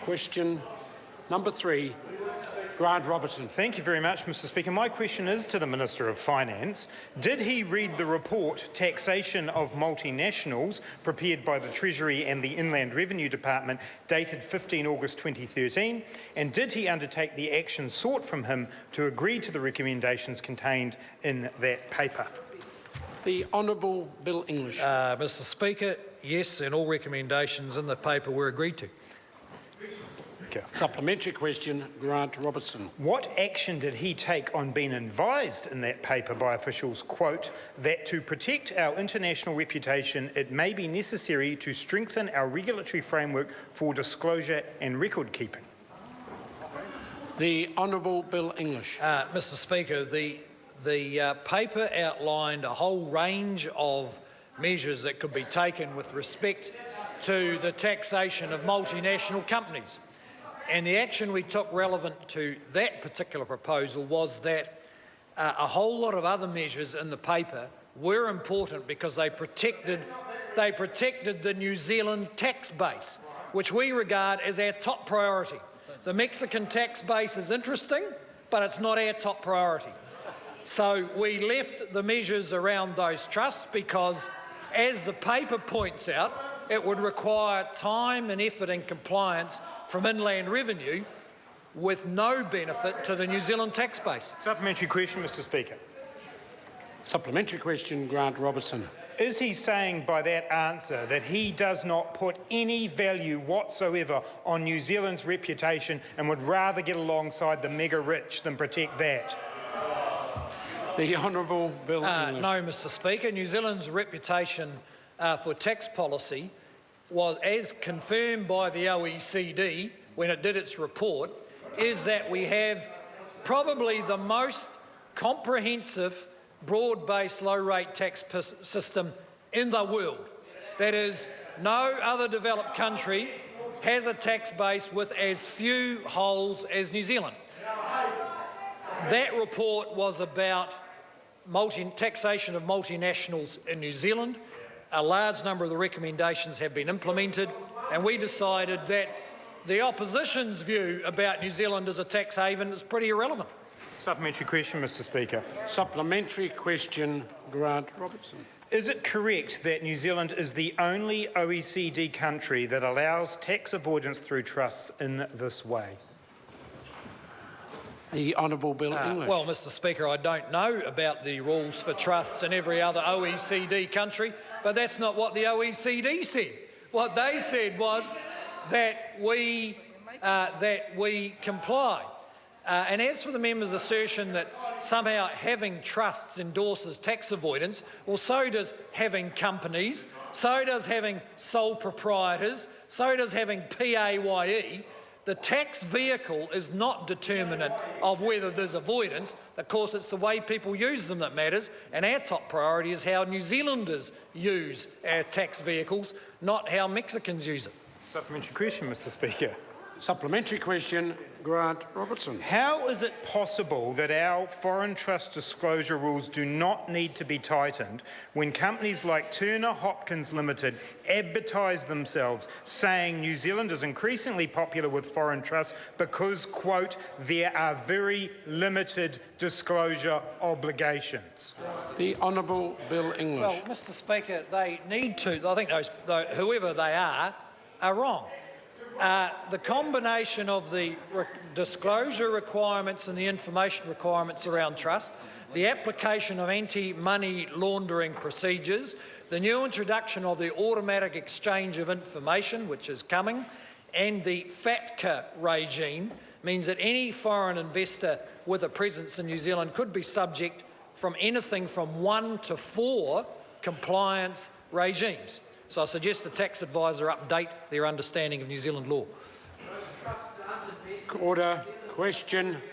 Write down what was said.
Question number 3, Grant Robertson. Thank you very much, Mr Speaker. My question is to the Minister of Finance. Did he read the report Taxation of Multinationals prepared by the Treasury and the Inland Revenue Department dated 15 August 2013? And did he undertake the action sought from him to agree to the recommendations contained in that paper? The Honourable Bill English. Mr Speaker, yes, and all recommendations in the paper were agreed to. Supplementary question, Grant Robertson. What action did he take on being advised in that paper by officials, quote, that to protect our international reputation, it may be necessary to strengthen our regulatory framework for disclosure and record keeping? The Honourable Bill English. Mr Speaker, the paper outlined a whole range of measures that could be taken with respect to the taxation of multinational companies. And the action we took relevant to that particular proposal was that a whole lot of other measures in the paper were important because they protected the New Zealand tax base, which we regard as our top priority. The Mexican tax base is interesting, but it's not our top priority. So we left the measures around those trusts because, as the paper points out, it would require time and effort and compliance from Inland Revenue with no benefit to the New Zealand tax base. Supplementary question, Mr Speaker. Supplementary question, Grant Robertson. Is he saying by that answer that he does not put any value whatsoever on New Zealand's reputation and would rather get alongside the mega rich than protect that? The Honourable Bill English. No, Mr Speaker. New Zealand's reputation for tax policy was, as confirmed by the OECD when it did its report, is that we have probably the most comprehensive, broad-based, low-rate tax system in the world. That is, no other developed country has a tax base with as few holes as New Zealand. That report was about taxation of multinationals in New Zealand. A large number of the recommendations have been implemented, and we decided that the opposition's view about New Zealand as a tax haven is pretty irrelevant. Supplementary question, Mr Speaker. Supplementary question, Grant Robertson. Is it correct that New Zealand is the only OECD country that allows tax avoidance through trusts in this way? The Honourable Bill English. Well, Mr Speaker, I don't know about the rules for trusts in every other OECD country, but that's not what the OECD said. What they said was that we comply. And as for the member's assertion that somehow having trusts endorses tax avoidance, well, so does having companies, so does having sole proprietors, so does having PAYE. The tax vehicle is not determinant of whether there's avoidance. Of course, it's the way people use them that matters, and our top priority is how New Zealanders use our tax vehicles, not how Mexicans use it. Supplementary question, Mr Speaker. Supplementary question, Grant Robertson. How is it possible that our foreign trust disclosure rules do not need to be tightened when companies like Turner Hopkins Limited advertise themselves saying New Zealand is increasingly popular with foreign trusts because, quote, there are very limited disclosure obligations? The Honourable Bill English. Well, Mr Speaker, they need to. I think whoever they are wrong. The combination of the disclosure requirements and the information requirements around trust, the application of anti-money laundering procedures, the new introduction of the automatic exchange of information, which is coming, and the FATCA regime means that any foreign investor with a presence in New Zealand could be subject from anything from 1 to 4 compliance regimes. So I suggest the tax advisor update their understanding of New Zealand law. Order. Question